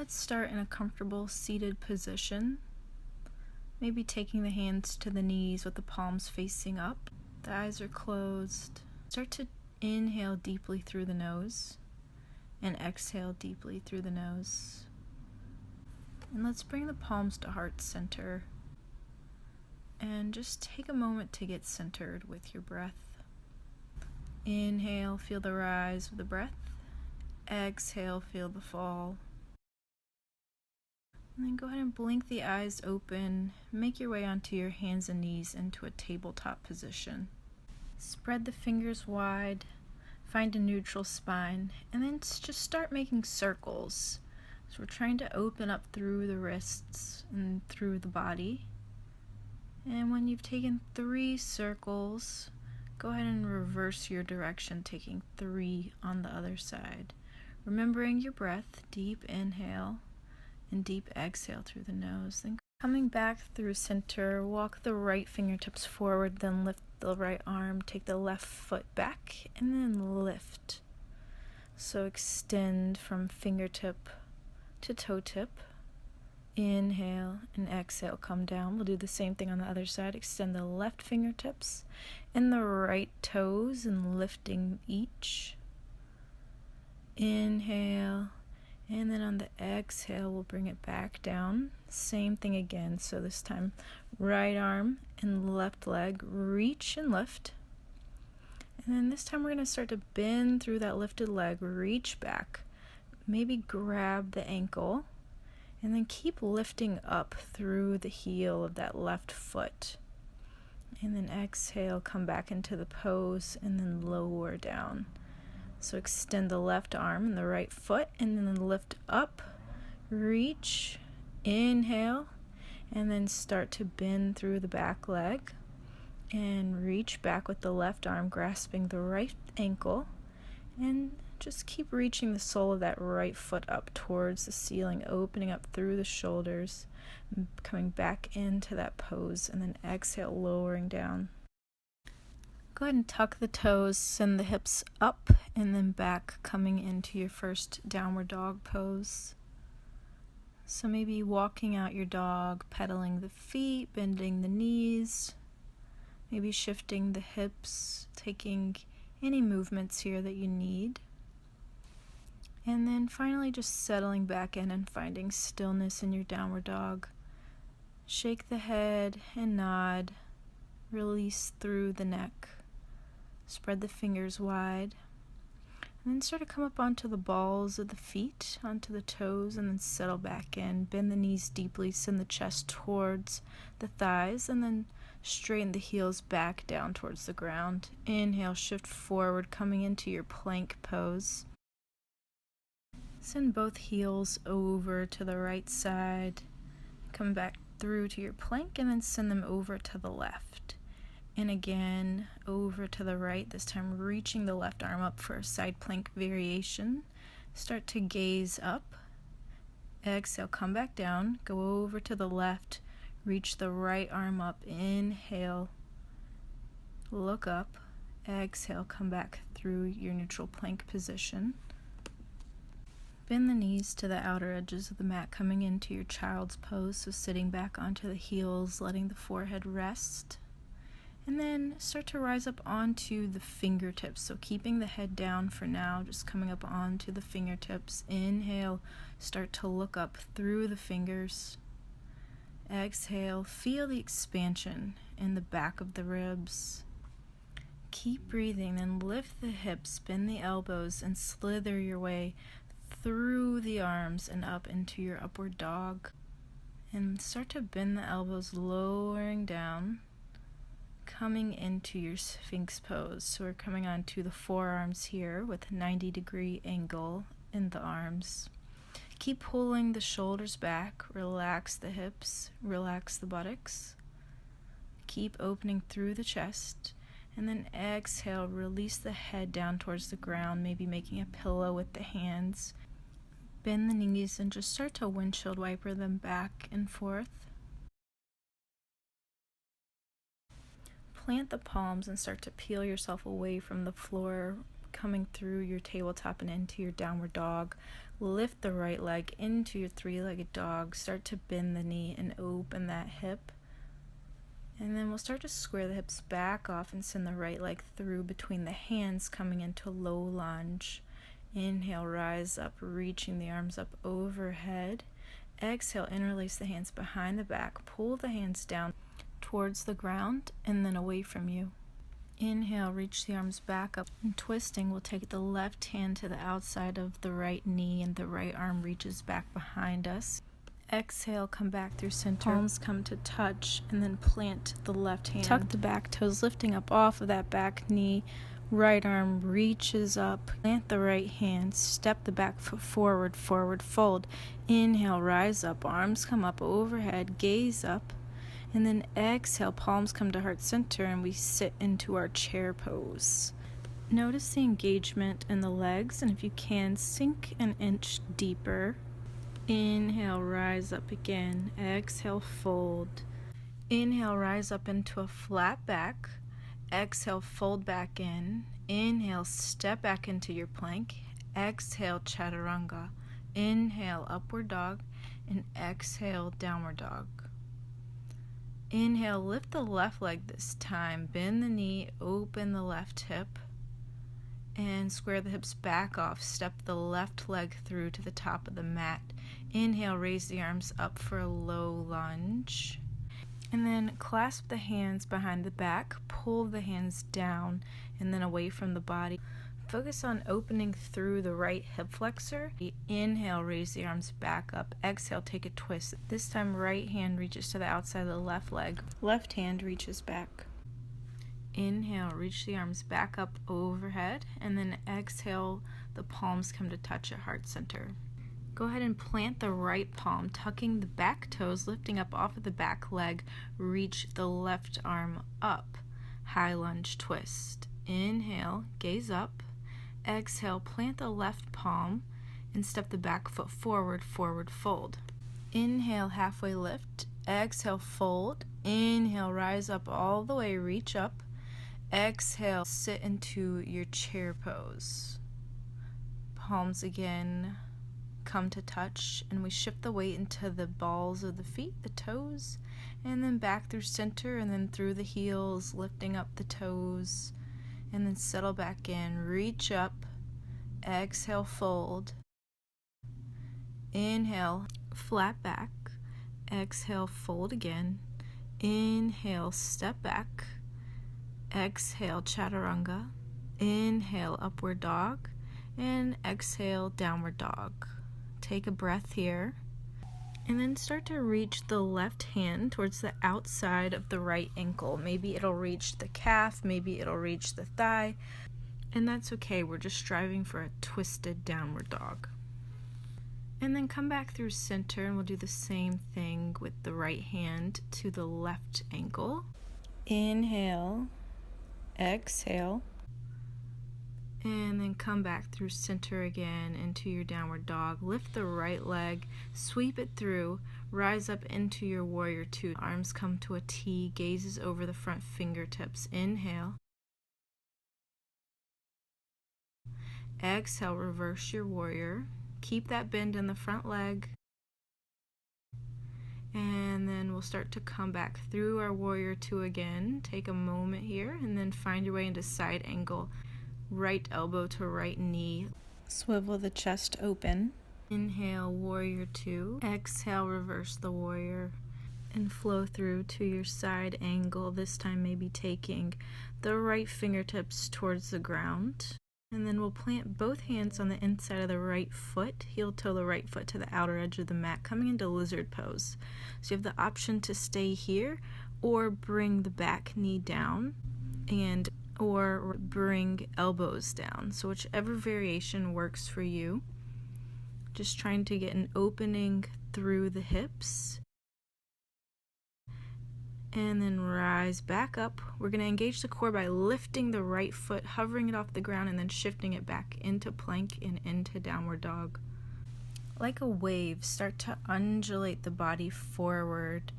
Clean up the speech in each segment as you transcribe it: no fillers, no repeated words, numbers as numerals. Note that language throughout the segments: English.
Let's start in a comfortable seated position. Maybe taking the hands to the knees with the palms facing up. The eyes are closed. Start to inhale deeply through the nose and exhale deeply through the nose. And let's bring the palms to heart center. And just take a moment to get centered with your breath. Inhale, feel the rise of the breath. Exhale, feel the fall. And then go ahead and blink the eyes open. Make your way onto your hands and knees into a tabletop position. Spread the fingers wide. Find a neutral spine. And then just start making circles. So we're trying to open up through the wrists and through the body. And when you've taken 3 circles, go ahead and reverse your direction, taking 3 on the other side. Remembering your breath, deep inhale and deep exhale through the nose. Then coming back through center, walk the right fingertips forward, then lift the right arm, take the left foot back, and then lift. So extend from fingertip to toe tip. Inhale and exhale, come down. We'll do the same thing on the other side. Extend the left fingertips and the right toes and lifting each. Inhale, and then on the exhale, we'll bring it back down. Same thing again. So this time, right arm and left leg, reach and lift. And then this time we're going to start to bend through that lifted leg, reach back, maybe grab the ankle. And then keep lifting up through the heel of that left foot. And then exhale, come back into the pose, and then lower down. So extend the left arm and the right foot, and then lift up, reach, inhale, and then start to bend through the back leg. And reach back with the left arm, grasping the right ankle, and just keep reaching the sole of that right foot up towards the ceiling, opening up through the shoulders, coming back into that pose, and then exhale, lowering down. Go ahead and tuck the toes, send the hips up, and then back, coming into your first downward dog pose. So maybe walking out your dog, pedaling the feet, bending the knees, maybe shifting the hips, taking any movements here that you need. And then finally just settling back in and finding stillness in your downward dog. Shake the head and nod. Release through the neck. Spread the fingers wide. And then start to come up onto the balls of the feet, onto the toes, and then settle back in. Bend the knees deeply, send the chest towards the thighs, and then straighten the heels back down towards the ground. Inhale, shift forward, coming into your plank pose. Send both heels over to the right side, come back through to your plank, and then send them over to the left. And again, over to the right, this time reaching the left arm up for a side plank variation. Start to gaze up. Exhale, come back down, go over to the left, reach the right arm up, inhale, look up, exhale, come back through your neutral plank position. Bend the knees to the outer edges of the mat, coming into your child's pose, so sitting back onto the heels, letting the forehead rest. And then start to rise up onto the fingertips, so keeping the head down for now, just coming up onto the fingertips. Inhale, start to look up through the fingers. Exhale, feel the expansion in the back of the ribs. Keep breathing, then lift the hips, bend the elbows, and slither your way through the arms and up into your upward dog. And start to bend the elbows, lowering down, coming into your Sphinx pose. So we're coming onto the forearms here with a 90-degree angle in the arms. Keep pulling the shoulders back, relax the hips, relax the buttocks. Keep opening through the chest. And then exhale, release the head down towards the ground, maybe making a pillow with the hands. Bend the knees and just start to windshield wiper them back and forth. Plant the palms and start to peel yourself away from the floor, coming through your tabletop and into your downward dog. Lift the right leg into your three-legged dog. Start to bend the knee and open that hip. And then we'll start to square the hips back off and send the right leg through between the hands, coming into low lunge. Inhale, rise up, reaching the arms up overhead. Exhale, interlace the hands behind the back. Pull the hands down towards the ground and then away from you. Inhale, reach the arms back up. And twisting, we'll take the left hand to the outside of the right knee and the right arm reaches back behind us. Exhale, come back through center. Palms come to touch and then plant the left hand. Tuck the back toes, lifting up off of that back knee. Right arm reaches up. Plant the right hand. Step the back foot forward, forward fold. Inhale, rise up. Arms come up overhead. Gaze up. And then exhale, palms come to heart center and we sit into our chair pose. Notice the engagement in the legs, and if you can, sink an inch deeper. Inhale, rise up again. Exhale, fold. Inhale, rise up into a flat back. Exhale, fold back in. Inhale, step back into your plank. Exhale, chaturanga. Inhale, upward dog. And exhale, downward dog. Inhale, lift the left leg this time. Bend the knee, open the left hip. And square the hips back off. Step the left leg through to the top of the mat. Inhale, raise the arms up for a low lunge. And then clasp the hands behind the back. Pull the hands down and then away from the body. Focus on opening through the right hip flexor. Inhale, raise the arms back up. Exhale, take a twist. This time, right hand reaches to the outside of the left leg. Left hand reaches back. Inhale, reach the arms back up overhead. And then exhale, the palms come to touch at heart center. Go ahead and plant the right palm, tucking the back toes, lifting up off of the back leg. Reach the left arm up. High lunge twist. Inhale, gaze up. Exhale, plant the left palm and step the back foot forward, forward fold. Inhale, halfway lift. Exhale, fold. Inhale, rise up all the way, reach up. Exhale, sit into your chair pose. Palms again come to touch, and we shift the weight into the balls of the feet, the toes, and then back through center and then through the heels, lifting up the toes. And then settle back in, reach up, exhale, fold. Inhale, flat back. Exhale, fold again. Inhale, step back. Exhale, chaturanga. Inhale, upward dog. And exhale, downward dog. Take a breath here. And then start to reach the left hand towards the outside of the right ankle. Maybe it'll reach the calf, maybe it'll reach the thigh. And that's okay, we're just striving for a twisted downward dog. And then come back through center and we'll do the same thing with the right hand to the left ankle. Inhale, exhale. And then come back through center again into your downward dog. Lift the right leg, sweep it through, rise up into your warrior two. Arms come to a T, gazes over the front fingertips. Inhale. Exhale, reverse your warrior. Keep that bend in the front leg. And then we'll start to come back through our warrior two again. Take a moment here and then find your way into side angle. Right elbow to right knee. Swivel the chest open. Inhale, warrior two. Exhale, reverse the warrior. And flow through to your side angle. This time maybe taking the right fingertips towards the ground. And then we'll plant both hands on the inside of the right foot. Heel toe the right foot to the outer edge of the mat, coming into lizard pose. So you have the option to stay here or bring the back knee down or bring elbows down. So whichever variation works for you. Just trying to get an opening through the hips. And then rise back up. We're going to engage the core by lifting the right foot, hovering it off the ground, and then shifting it back into plank and into downward dog. Like a wave, start to undulate the body forward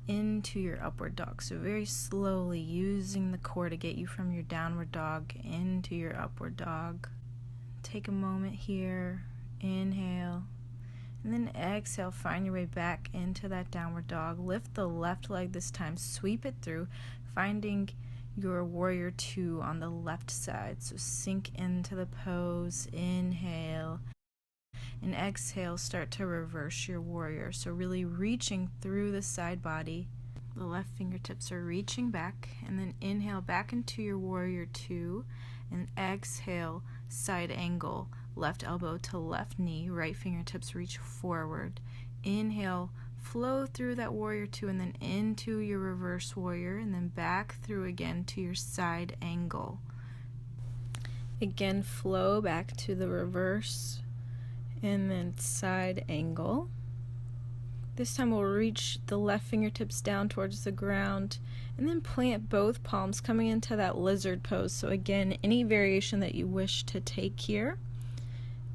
into your upward dog. So very slowly using the core to get you from your downward dog into your upward dog. Take a moment here. Inhale. And then exhale, find your way back into that downward dog. Lift the left leg this time, sweep it through, finding your warrior two on the left side. So sink into the pose, inhale, and exhale, start to reverse your warrior. So really reaching through the side body. The left fingertips are reaching back, and then inhale back into your warrior two, and exhale, side angle. Left elbow to left knee, right fingertips reach forward. Inhale, flow through that warrior two and then into your reverse warrior, and then back through again to your side angle. Again, flow back to the reverse and then side angle. This time we'll reach the left fingertips down towards the ground and then plant both palms coming into that lizard pose. So again, any variation that you wish to take here.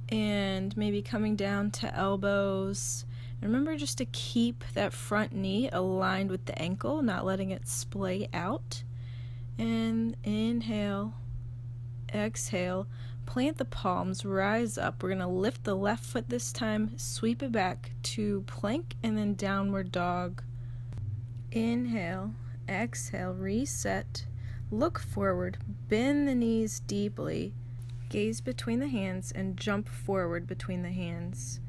And maybe coming down to elbows. And remember just to keep that front knee aligned with the ankle, not letting it splay out. And inhale, exhale, plant the palms, rise up. We're going to lift the left foot this time, sweep it back to plank and then downward dog. Inhale, exhale, reset, look forward, bend the knees deeply. Gaze between the hands and jump forward between the hands.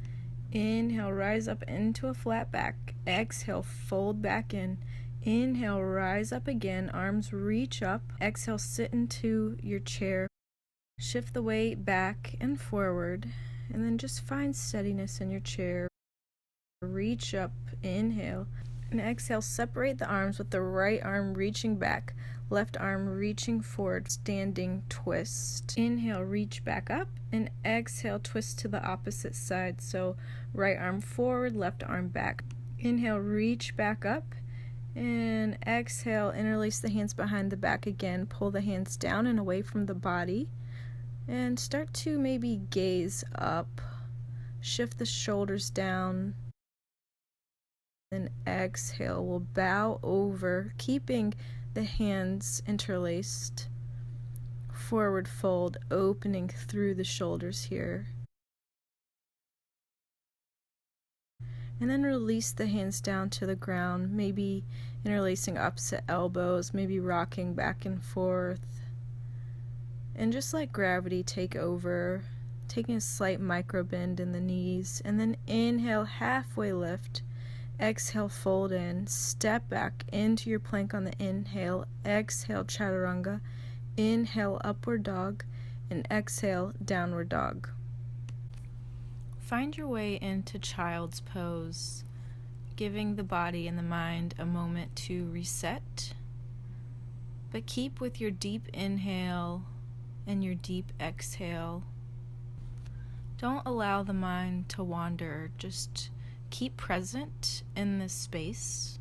Inhale, rise up into a flat back. Exhale, fold back in. Inhale, rise up again. Arms reach up. Exhale, sit into your chair. Shift the weight back and forward. And then just find steadiness in your chair. Reach up. Inhale. And exhale, separate the arms with the right arm reaching back. Left arm reaching forward, standing twist. Inhale, reach back up, and exhale, twist to the opposite side. So right arm forward, left arm back. Inhale, reach back up, and exhale, interlace the hands behind the back again. Pull the hands down and away from the body, and start to maybe gaze up. Shift the shoulders down. Then exhale, we'll bow over, keeping the hands interlaced. Forward fold, opening through the shoulders here. And then release the hands down to the ground, maybe interlacing opposite elbows, maybe rocking back and forth. And just let gravity take over, taking a slight micro bend in the knees. And then inhale, halfway lift. Exhale, fold in, step back into your plank on the inhale, exhale, chaturanga, inhale, upward dog, and exhale, downward dog. Find your way into child's pose, giving the body and the mind a moment to reset, but keep with your deep inhale and your deep exhale. Don't allow the mind to wander, just keep present in this space.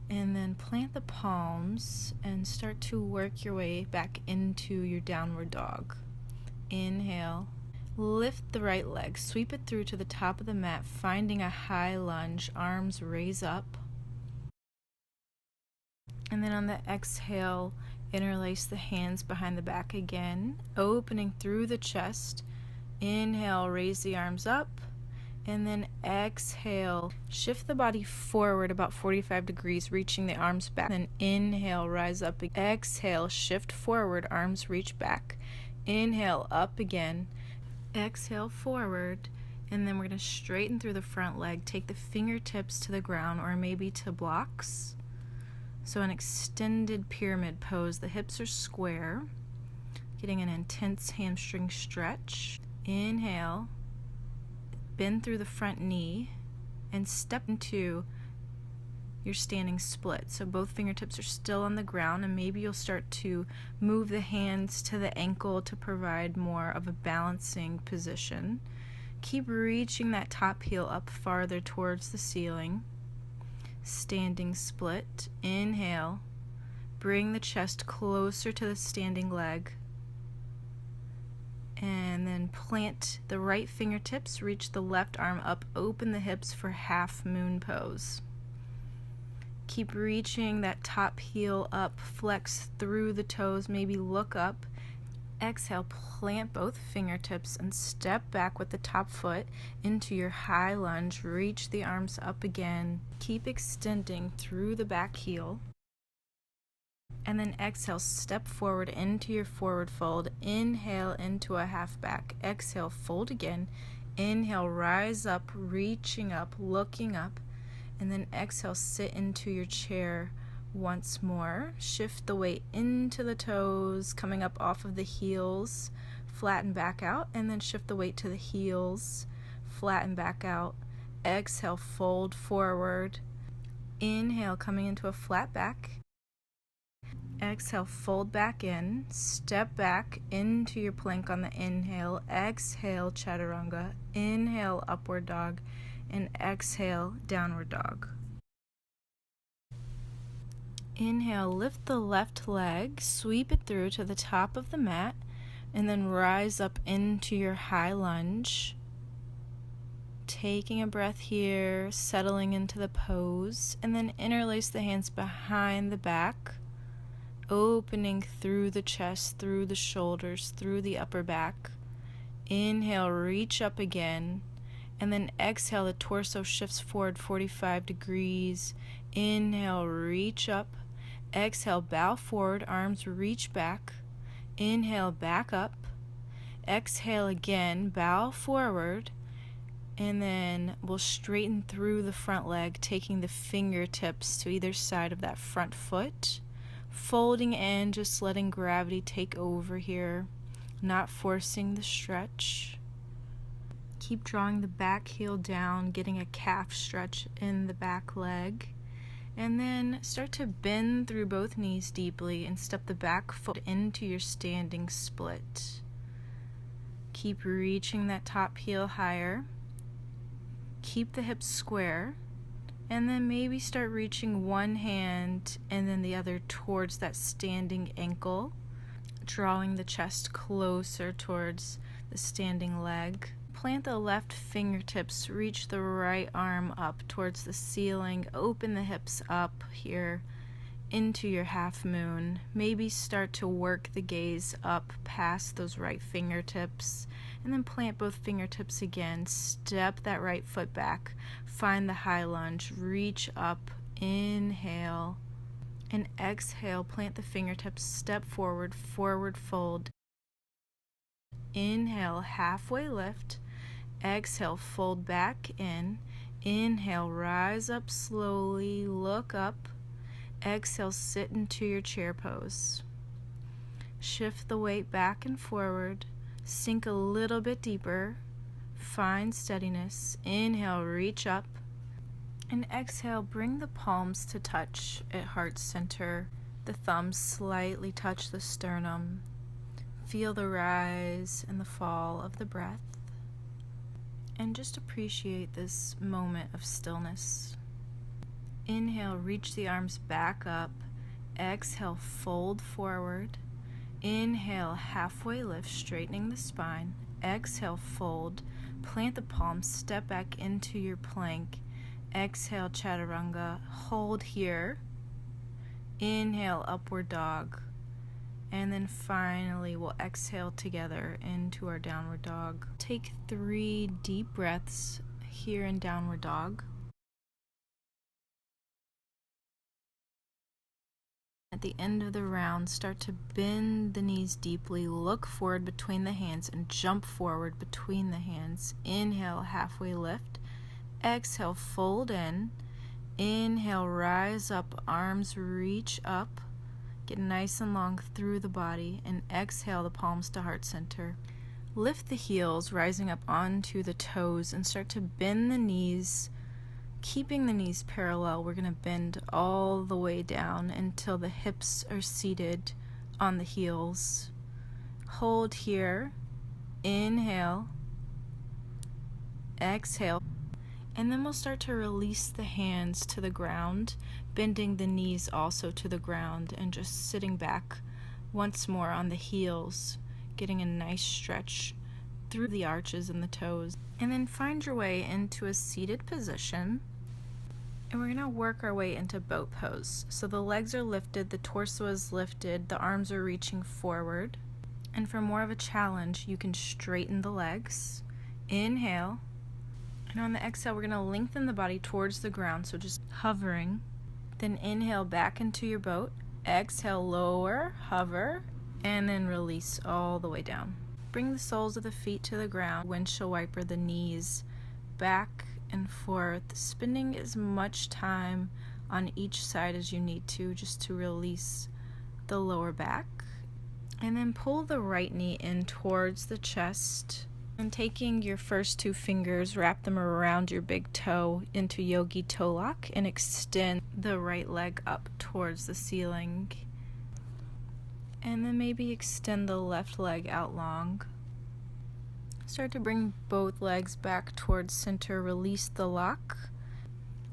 And then plant the palms and start to work your way back into your downward dog. Inhale, lift the right leg, sweep it through to the top of the mat, finding a high lunge, arms raise up. And then on the exhale, interlace the hands behind the back again, opening through the chest. Inhale, raise the arms up, and then exhale, shift the body forward about 45 degrees, reaching the arms back. Then inhale, rise up. Exhale, shift forward, arms reach back. Inhale, up again. Exhale, forward. And then we're going to straighten through the front leg, take the fingertips to the ground or maybe to blocks. So an extended pyramid pose. The hips are square, getting an intense hamstring stretch. Inhale, bend through the front knee, and step into your standing split. So both fingertips are still on the ground, and maybe you'll start to move the hands to the ankle to provide more of a balancing position. Keep reaching that top heel up farther towards the ceiling. Standing split. Inhale, bring the chest closer to the standing leg, and then plant the right fingertips, reach the left arm up, open the hips for half moon pose. Keep reaching that top heel up, flex through the toes, maybe look up. Exhale, plant both fingertips and step back with the top foot into your high lunge. Reach the arms up again. Keep extending through the back heel. And then exhale, step forward into your forward fold. Inhale into a half back. Exhale, fold again. Inhale, rise up, reaching up, looking up. And then exhale, sit into your chair once more. Shift the weight into the toes, coming up off of the heels. Flatten back out, and then shift the weight to the heels. Flatten back out. Exhale, fold forward. Inhale, coming into a flat back. Exhale, fold back in, step back into your plank on the inhale. Exhale, chaturanga. Inhale, upward dog, and exhale, downward dog. Inhale, lift the left leg, sweep it through to the top of the mat, and then rise up into your high lunge. Taking a breath here, settling into the pose, and then interlace the hands behind the back. Opening through the chest, through the shoulders, through the upper back. Inhale, reach up again, and then exhale, the torso shifts forward 45 degrees. Inhale, reach up. Exhale, bow forward, arms reach back. Inhale, back up. Exhale again, bow forward, and then we'll straighten through the front leg, taking the fingertips to either side of that front foot. Folding in, just letting gravity take over here, not forcing the stretch. Keep drawing the back heel down, getting a calf stretch in the back leg. And then start to bend through both knees deeply and step the back foot into your standing split. Keep reaching that top heel higher. Keep the hips square. And then maybe start reaching one hand and then the other towards that standing ankle, drawing the chest closer towards the standing leg. Plant the left fingertips, reach the right arm up towards the ceiling, open the hips up here into your half moon. Maybe start to work the gaze up past those right fingertips, and then plant both fingertips again. Step that right foot back, find the high lunge, reach up, inhale, and exhale, plant the fingertips, step forward, forward fold. Inhale, halfway lift. Exhale, fold back in. Inhale, rise up slowly, look up. Exhale, sit into your chair pose. Shift the weight back and forward. Sink a little bit deeper. Find steadiness. Inhale, reach up. And exhale, bring the palms to touch at heart center. The thumbs slightly touch the sternum. Feel the rise and the fall of the breath. And just appreciate this moment of stillness. Inhale, reach the arms back up. Exhale, fold forward. Inhale, halfway lift, straightening the spine. Exhale, fold. Plant the palms, step back into your plank. Exhale, chaturanga. Hold here. Inhale, upward dog. And then finally, we'll exhale together into our downward dog. Take 3 deep breaths here in downward dog. At the end of the round, start to bend the knees deeply, look forward between the hands, and jump forward between the hands. Inhale, halfway lift. Exhale, fold in. Inhale, rise up, arms reach up. Get nice and long through the body, and exhale the palms to heart center. Lift the heels, rising up onto the toes, and start to bend the knees. Keeping the knees parallel, we're going to bend all the way down until the hips are seated on the heels. Hold here. Inhale. Exhale. And then we'll start to release the hands to the ground, bending the knees also to the ground, and just sitting back once more on the heels, getting a nice stretch through the arches and the toes. And then find your way into a seated position. And we're going to work our way into boat pose. So the legs are lifted, the torso is lifted, the arms are reaching forward. And for more of a challenge, you can straighten the legs. Inhale. And on the exhale, we're going to lengthen the body towards the ground, so just hovering. Then inhale back into your boat. Exhale, lower, hover, and then release all the way down. Bring the soles of the feet to the ground. Windshield wiper the knees back and forth, spending as much time on each side as you need to, just to release the lower back. And then pull the right knee in towards the chest. And taking your first two fingers, wrap them around your big toe into yogi toe lock and extend the right leg up towards the ceiling. And then maybe extend the left leg out long. Start to bring both legs back towards center, release the lock,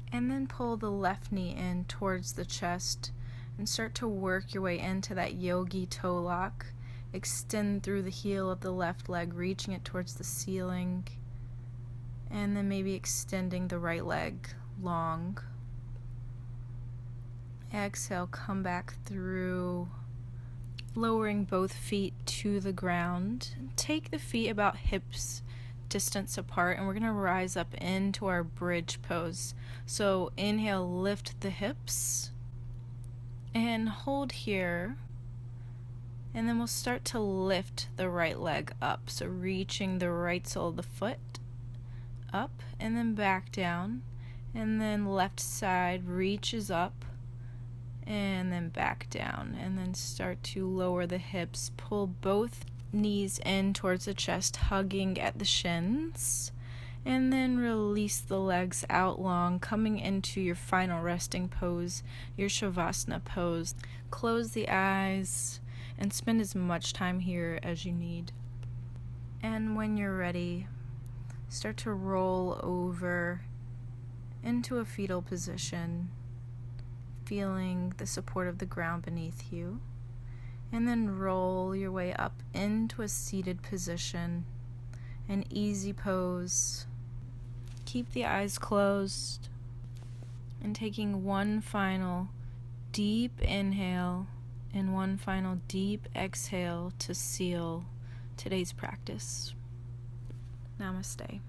and then pull the left knee in towards the chest and start to work your way into that yogi toe lock. Extend through the heel of the left leg, reaching it towards the ceiling, and then maybe extending the right leg long. Exhale, come back through, lowering both feet to the ground. Take the feet about hips distance apart, and we're going to rise up into our bridge pose. So inhale, lift the hips, and hold here. And then we'll start to lift the right leg up. So reaching the right sole of the foot up and then back down. And then left side reaches up and then back down. And then start to lower the hips. Pull both knees in towards the chest, hugging at the shins. And then release the legs out long, coming into your final resting pose, your Shavasana pose. Close the eyes and spend as much time here as you need. And when you're ready, start to roll over into a fetal position, feeling the support of the ground beneath you. And then roll your way up into a seated position, an easy pose. Keep the eyes closed and taking one final deep inhale and one final deep exhale to seal today's practice. Namaste.